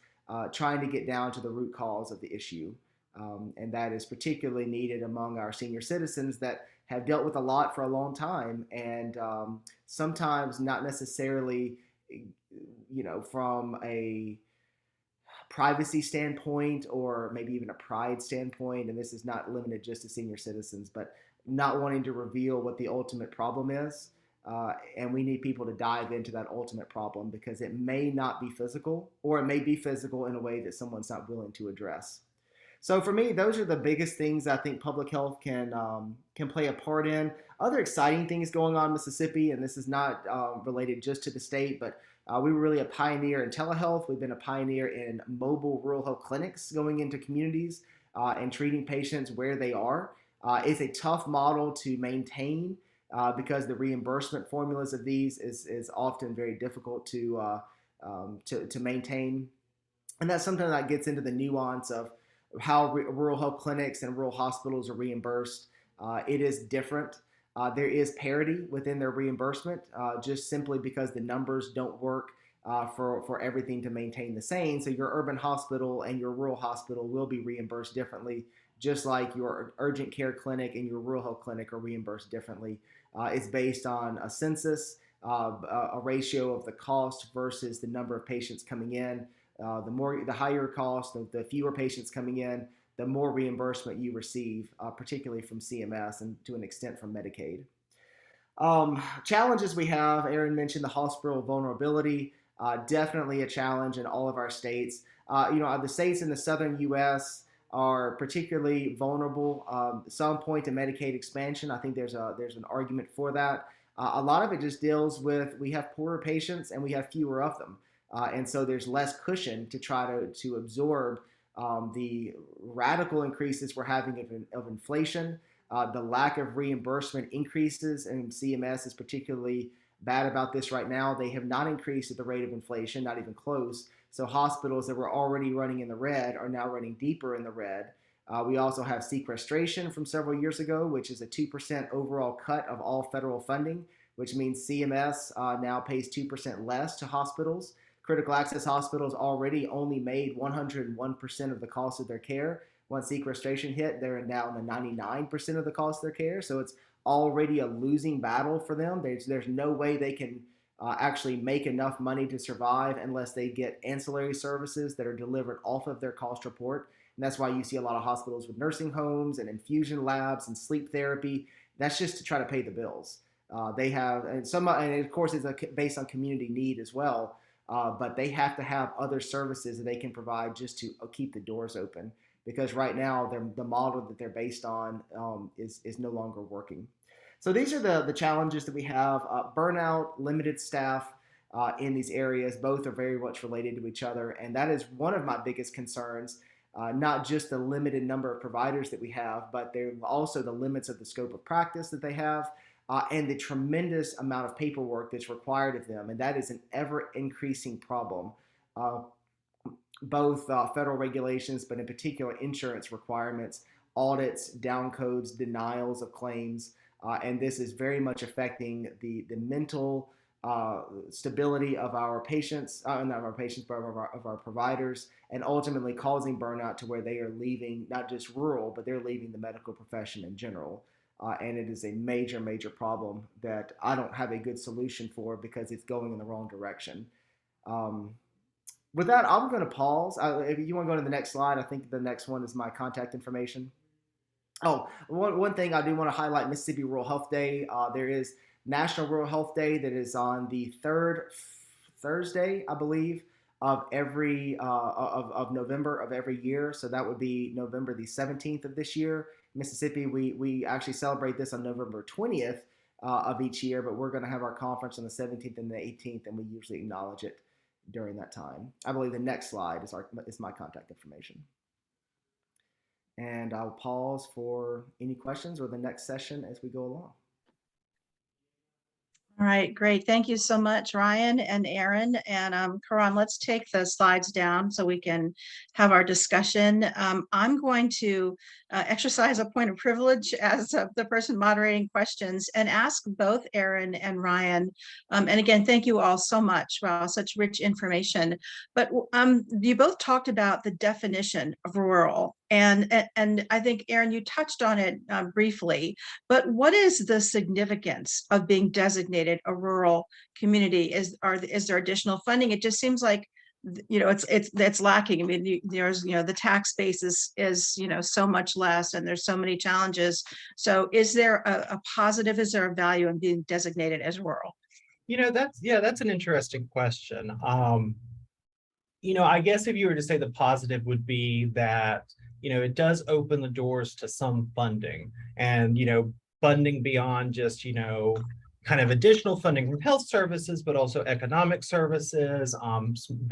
trying to get down to the root cause of the issue. And that is particularly needed among our senior citizens that have dealt with a lot for a long time, and sometimes not necessarily, from a privacy standpoint or maybe even a pride standpoint, and this is not limited just to senior citizens, but not wanting to reveal what the ultimate problem is. And we need people to dive into that ultimate problem because it may not be physical, or it may be physical in a way that someone's not willing to address. So for me, those are the biggest things I think public health can play a part in. Other exciting things going on in Mississippi, and this is not related just to the state, but we were really a pioneer in telehealth. We've been a pioneer in mobile rural health clinics going into communities and treating patients where they are. It's a tough model to maintain because the reimbursement formulas of these is often very difficult to maintain, and that sometimes that gets into the nuance of how rural health clinics and rural hospitals are reimbursed. It is different. There is parity within their reimbursement, just simply because the numbers don't work for everything to maintain the same. So your urban hospital and your rural hospital will be reimbursed differently, just like your urgent care clinic and your rural health clinic are reimbursed differently. It's based on a census, a ratio of the cost versus the number of patients coming in. The higher cost, the fewer patients coming in, the more reimbursement you receive, particularly from CMS and to an extent from Medicaid. Challenges we have, Aaron mentioned the hospital vulnerability, definitely a challenge in all of our states. The states in the southern U.S. are particularly vulnerable. Some point to Medicaid expansion. I think there's an argument for that. A lot of it just deals with we have poorer patients and we have fewer of them. And so there's less cushion to try to absorb the radical increases we're having of inflation, the lack of reimbursement increases, and CMS is particularly bad about this right now. They have not increased at the rate of inflation, not even close. So hospitals that were already running in the red are now running deeper in the red. We also have sequestration from several years ago, which is a 2% overall cut of all federal funding, which means CMS now pays 2% less to hospitals. Critical access hospitals already only made 101% of the cost of their care. Once sequestration hit, they're now in the 99% of the cost of their care. So it's already a losing battle for them. There's no way they can actually make enough money to survive unless they get ancillary services that are delivered off of their cost report. And that's why you see a lot of hospitals with nursing homes and infusion labs and sleep therapy. That's just to try to pay the bills. They have, and of course it's based on community need as well. But they have to have other services that they can provide just to keep the doors open, because right now the model that they're based on is no longer working. So these are the challenges that we have. Burnout, limited staff in these areas, both are very much related to each other. And that is one of my biggest concerns, not just the limited number of providers that we have, but they're also the limits of the scope of practice that they have. And the tremendous amount of paperwork that's required of them. And that is an ever increasing problem. Both federal regulations, but in particular insurance requirements, audits, down codes, denials of claims. And this is very much affecting the mental stability of our patients, not of our patients, but of our providers, and ultimately causing burnout to where they are leaving not just rural, but they're leaving the medical profession in general. And it is a major, major problem that I don't have a good solution for because it's going in the wrong direction. With that, I'm going to pause. If you want to go to the next slide, I think the next one is my contact information. Oh, one thing I do want to highlight: Mississippi Rural Health Day. There is National Rural Health Day that is on the third Thursday, I believe, of every of November of every year. So that would be November the 17th of this year. Mississippi, we actually celebrate this on November 20th of each year, but we're going to have our conference on the 17th and the 18th, and we usually acknowledge it during that time. I believe the next slide is my contact information. And I'll pause for any questions or the next session as we go along. All right, great. Thank you so much, Ryan and Aaron. And Karan, let's take the slides down so we can have our discussion. I'm going to exercise a point of privilege as the person moderating questions and ask both Aaron and Ryan. And again, thank you all so much. Wow, such rich information. But you both talked about the definition of rural. And I think, Aaron, you touched on it briefly, but what is the significance of being designated a rural community? Is there additional funding? It just seems like, it's lacking. I mean, there's, the tax base is so much less, and there's so many challenges. So is there a positive, is there a value in being designated as rural? That's an interesting question. I guess if you were to say the positive would be that, it does open the doors to some funding, and, funding beyond just, kind of additional funding from health services, but also economic services,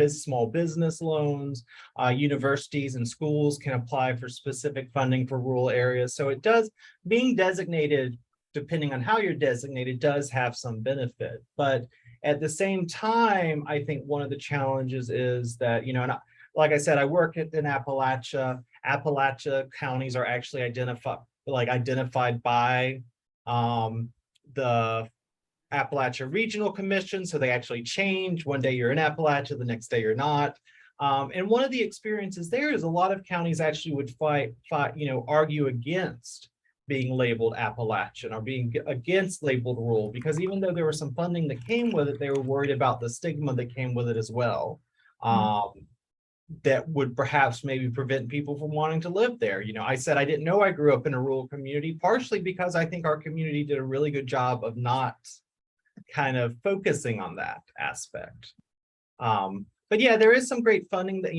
small business loans, universities and schools can apply for specific funding for rural areas. So it does, being designated, depending on how you're designated, does have some benefit. But at the same time, I think one of the challenges is that, and like I said, I work in Appalachia. Appalachia counties are actually identified by the Appalachia Regional Commission. So they actually change. One day you're in Appalachia, the next day you're not. And one of the experiences there is a lot of counties actually would argue against being labeled Appalachian or being against labeled rural, because even though there was some funding that came with it, they were worried about the stigma that came with it as well. That would perhaps maybe prevent people from wanting to live there. I said I didn't know I grew up in a rural community, partially because I think our community did a really good job of not kind of focusing on that aspect. But yeah, there is some great funding that,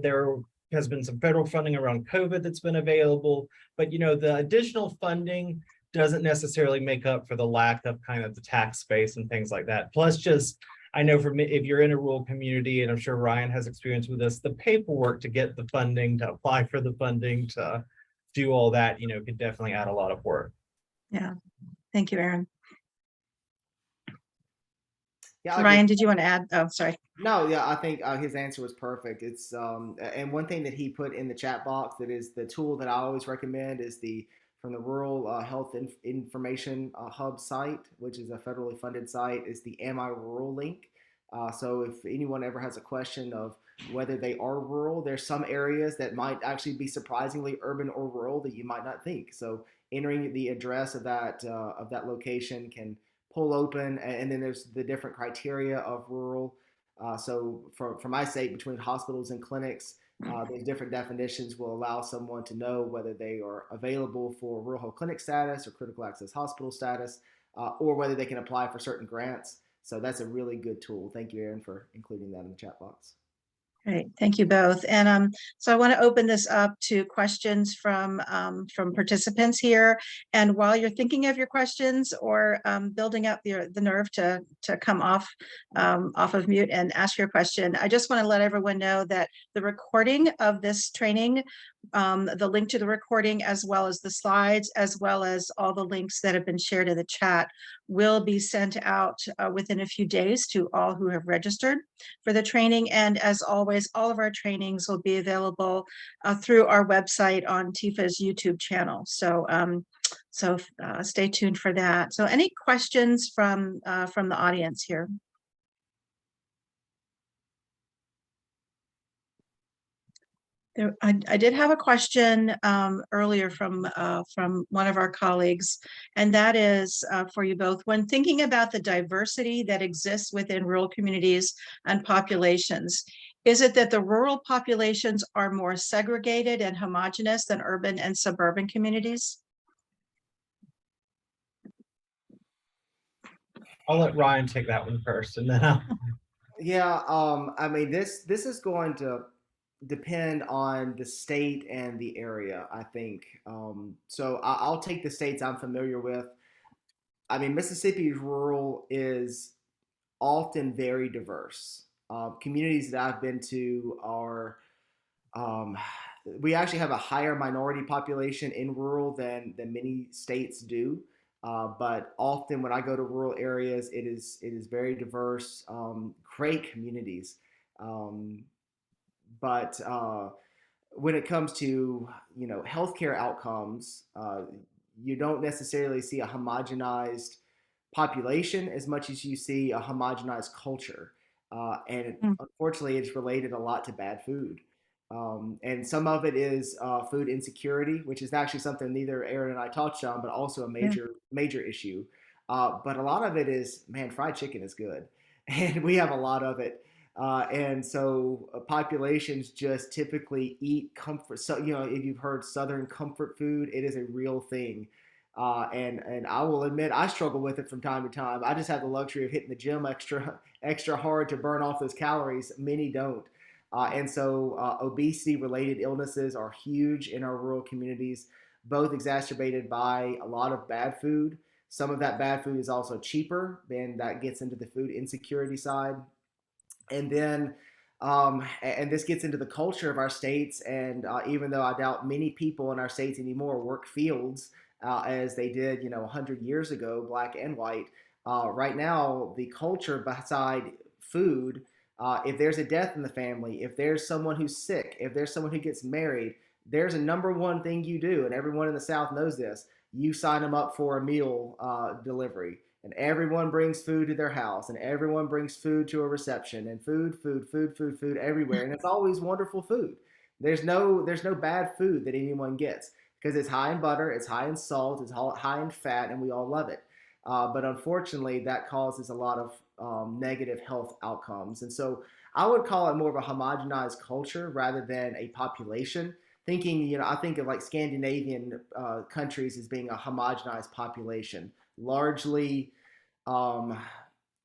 there has been some federal funding around COVID that's been available, but the additional funding doesn't necessarily make up for the lack of kind of the tax base and things like that. Plus, just I know for me, if you're in a rural community, and I'm sure Ryan has experience with this, the paperwork to get the funding, to apply for the funding, to do all that, could definitely add a lot of work. Yeah, thank you, Aaron. Yeah, Ryan, did you want to add? Oh, sorry. No, yeah, I think his answer was perfect. It's and one thing that he put in the chat box that is the tool that I always recommend is from the Rural Health Information Hub site, which is a federally funded site, is the Am I Rural link. So if anyone ever has a question of whether they are rural, there's some areas that might actually be surprisingly urban or rural that you might not think. So entering the address of that location can pull open, and then there's the different criteria of rural. So for my sake, between hospitals and clinics, those different definitions will allow someone to know whether they are available for rural health clinic status or critical access hospital status, or whether they can apply for certain grants. So that's a really good tool. Thank you, Aaron, for including that in the chat box. Great, thank you both. And so I want to open this up to questions from participants here. And while you're thinking of your questions or building up the nerve to come off of mute and ask your question, I just want to let everyone know that the recording of this training, the link to the recording, as well as the slides, as well as all the links that have been shared in the chat, will be sent out within a few days to all who have registered for the training. And as always, all of our trainings will be available through our website on TIFA's YouTube channel. So stay tuned for that. So any questions from the audience here? I did have a question earlier from one of our colleagues, and that is for you both. When thinking about the diversity that exists within rural communities and populations, Is it that the rural populations are more segregated and homogeneous than urban and suburban communities? I'll let Ryan take that one first, and then I'll. Yeah, I mean, this is going to depend on the state and the area, I think. So I'll take the states I'm familiar with. I mean, Mississippi's rural is often very diverse. Communities that I've been to are, um, we actually have a higher minority population in rural than many states do. But often when I go to rural areas, it is very diverse, great communities. Um, but when it comes to healthcare outcomes, you don't necessarily see a homogenized population as much as you see a homogenized culture, and Mm. unfortunately, it's related a lot to bad food. And some of it is food insecurity, which is actually something neither Aaron and I touched on, but also a Yeah. major issue. But a lot of it is, man, fried chicken is good, and we have a lot of it. And so populations just typically eat comfort. So, if you've heard Southern comfort food, it is a real thing. And I will admit I struggle with it from time to time. I just have the luxury of hitting the gym extra hard to burn off those calories. Many don't. And so obesity related illnesses are huge in our rural communities, both exacerbated by a lot of bad food. Some of that bad food is also cheaper, and that gets into the food insecurity side. And then and this gets into the culture of our states. And even though I doubt many people in our states anymore work fields as they did 100 years ago, black and white, right now the culture beside food, if there's a death in the family, if there's someone who's sick, if there's someone who gets married, there's a number one thing you do, and everyone in the South knows this: you sign them up for a meal delivery, and everyone brings food to their house, and everyone brings food to a reception, and food everywhere, and it's always wonderful food. There's no bad food that anyone gets, because it's high in butter, it's high in salt, it's high in fat, and we all love it. But unfortunately, that causes a lot of negative health outcomes. And so I would call it more of a homogenized culture rather than a population. Thinking, I think of like Scandinavian countries as being a homogenized population, largely um,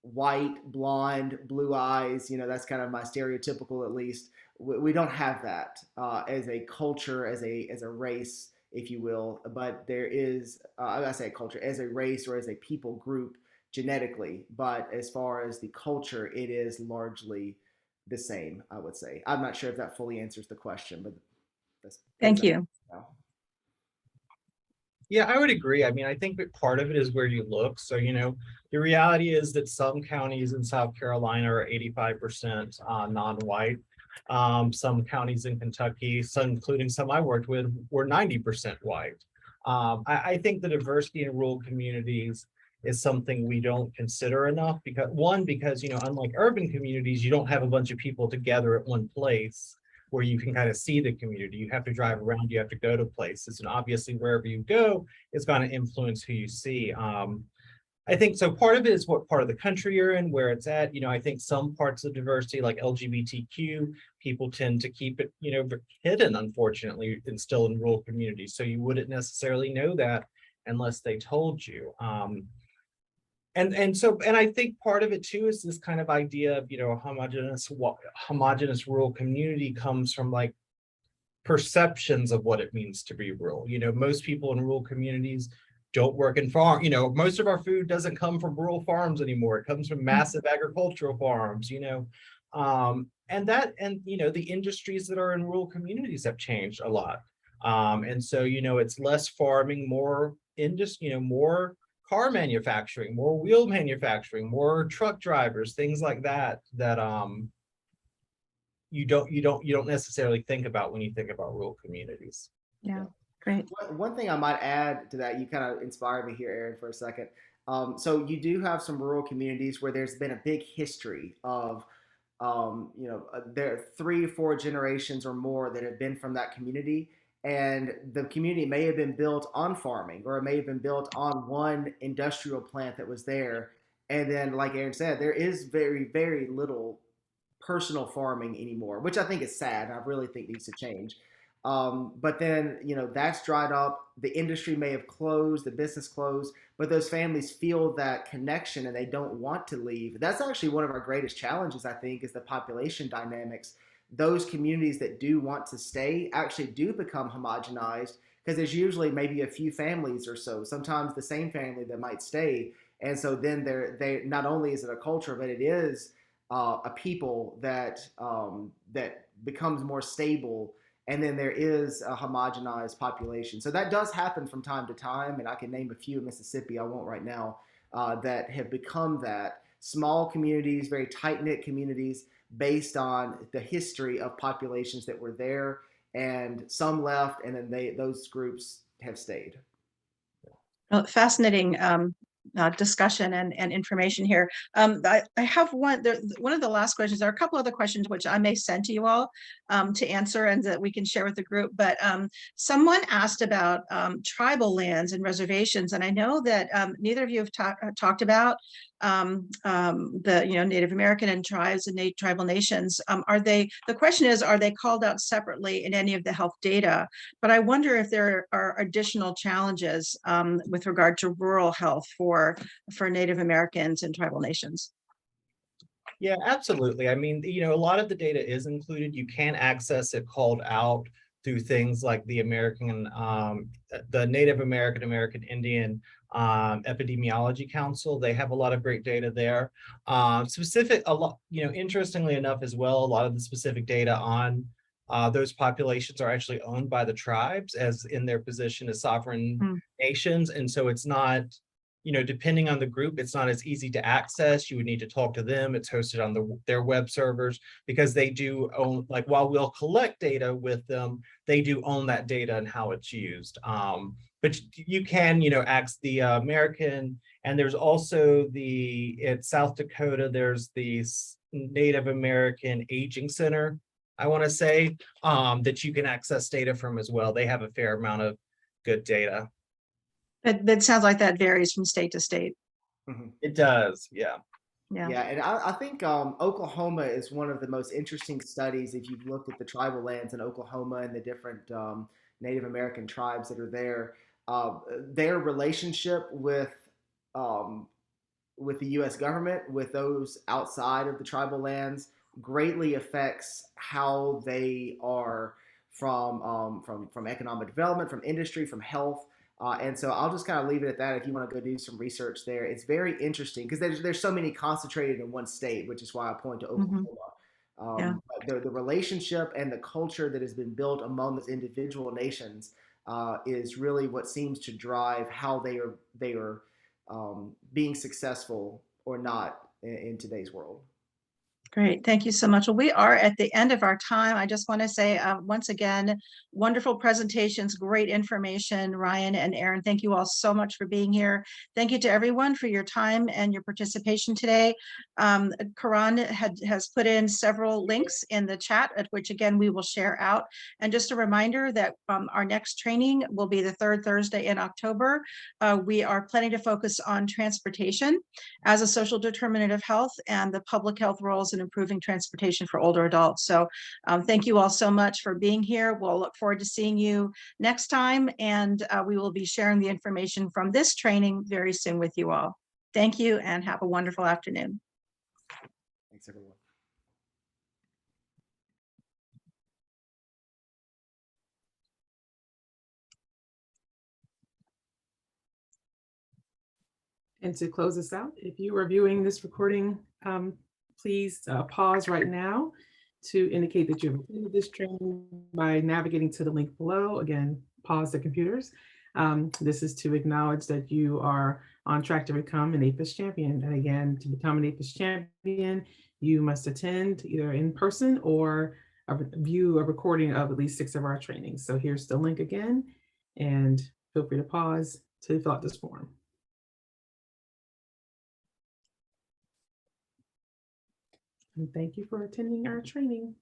white, blonde, blue eyes. That's kind of my stereotypical, at least. We don't have that as a culture, as a race, if you will. But there is, I say a culture as a race or as a people group genetically. But as far as the culture, it is largely the same, I would say. I'm not sure if that fully answers the question, but that's Thank you. Yeah, I would agree. I mean, I think that part of it is where you look. So, the reality is that some counties in South Carolina are 85% non-white. Some counties in Kentucky, some including some I worked with, were 90% white. I think the diversity in rural communities is something we don't consider enough because unlike urban communities, you don't have a bunch of people together at one place where you can kind of see the community. You have to drive around, you have to go to places, and obviously wherever you go, it's going to influence who you see. I think so. Part of it is what part of the country you're in, where it's at. I think some parts of diversity, like LGBTQ, people tend to keep it, hidden, unfortunately, and still in rural communities. So you wouldn't necessarily know that unless they told you. And I think part of it too is this kind of idea of a homogenous rural community comes from like perceptions of what it means to be rural. Most people in rural communities don't work in farm. Most of our food doesn't come from rural farms anymore. It comes from massive agricultural farms. And the industries that are in rural communities have changed a lot. And so it's less farming, more industry, more car manufacturing, more wheel manufacturing, more truck drivers, things like that you don't necessarily think about when you think about rural communities. Yeah, great. One thing I might add to that, you kind of inspired me here, Aaron, for a second. So you do have some rural communities where there's been a big history of, there are 3 or 4 generations or more that have been from that community. And the community may have been built on farming, or it may have been built on one industrial plant that was there. And then, like Aaron said, there is very, very little personal farming anymore, which I think is sad. I really think needs to change. But then, that's dried up. The industry may have closed, the business closed, but those families feel that connection and they don't want to leave. That's actually one of our greatest challenges, I think, is the population dynamics. Those communities that do want to stay actually do become homogenized because there's usually maybe a few families or so, sometimes the same family that might stay. And so then they not only is it a culture, but it is a people that becomes more stable, and then there is a homogenized population. So that does happen from time to time, and I can name a few in Mississippi, I won't right now, that have become that. Small communities, very tight-knit communities based on the history of populations that were there, and some left, and then those groups have stayed. Well, fascinating discussion and information here. I have one of the last questions. There are a couple other questions which I may send to you all to answer and that we can share with the group. But someone asked about tribal lands and reservations, and I know that neither of you have talked about the Native American and tribes and tribal nations. The question is, are they called out separately in any of the health data? But I wonder if there are additional challenges with regard to rural health for Native Americans and tribal nations. Yeah, absolutely. I mean, a lot of the data is included. You can access it called out through things like the Native American Indian Epidemiology Council. They have a lot of great data there. Interestingly enough as well, a lot of the specific data on those populations are actually owned by the tribes as in their position as sovereign nations. And so it's not, depending on the group, it's not as easy to access. You would need to talk to them. It's hosted on their web servers because they do own, like while we'll collect data with them, they do own that data and how it's used. But you can, ask the American, and there's also in South Dakota, there's the Native American Aging Center, I want to say, that you can access data from as well. They have a fair amount of good data. That sounds like that varies from state to state. Mm-hmm. It does, yeah. Yeah, and I think Oklahoma is one of the most interesting studies if you've looked at the tribal lands in Oklahoma and the different Native American tribes that are there. Their relationship with the U.S. government, with those outside of the tribal lands, greatly affects how they are from economic development, from industry, from health. And so I'll just kind of leave it at that. If you want to go do some research there, it's very interesting because there's so many concentrated in one state, which is why I point to Oklahoma. But the relationship and the culture that has been built among those individual nations is really what seems to drive how they are being successful or not in today's world. Great. Thank you so much. Well, we are at the end of our time. I just want to say once again, wonderful presentations, great information. Ryan and Aaron, thank you all so much for being here. Thank you to everyone for your time and your participation today. Karan has put in several links in the chat, at which again, we will share out. And just a reminder that our next training will be the third Thursday in October. We are planning to focus on transportation as a social determinant of health and the public health roles in improving transportation for older adults. So thank you all so much for being here. We'll look forward to seeing you next time, and we will be sharing the information from this training very soon with you all. Thank you and have a wonderful afternoon. Thanks, everyone. And to close this out, if you are viewing this recording, please pause right now to indicate that you've attended this training by navigating to the link below. Again, pause the computers. This is to acknowledge that you are on track to become an AFPHS champion. And again, to become an AFPHS champion, you must attend either in person or view a recording of at least 6 of our trainings. So here's the link again, and feel free to pause to fill out this form. And thank you for attending our training.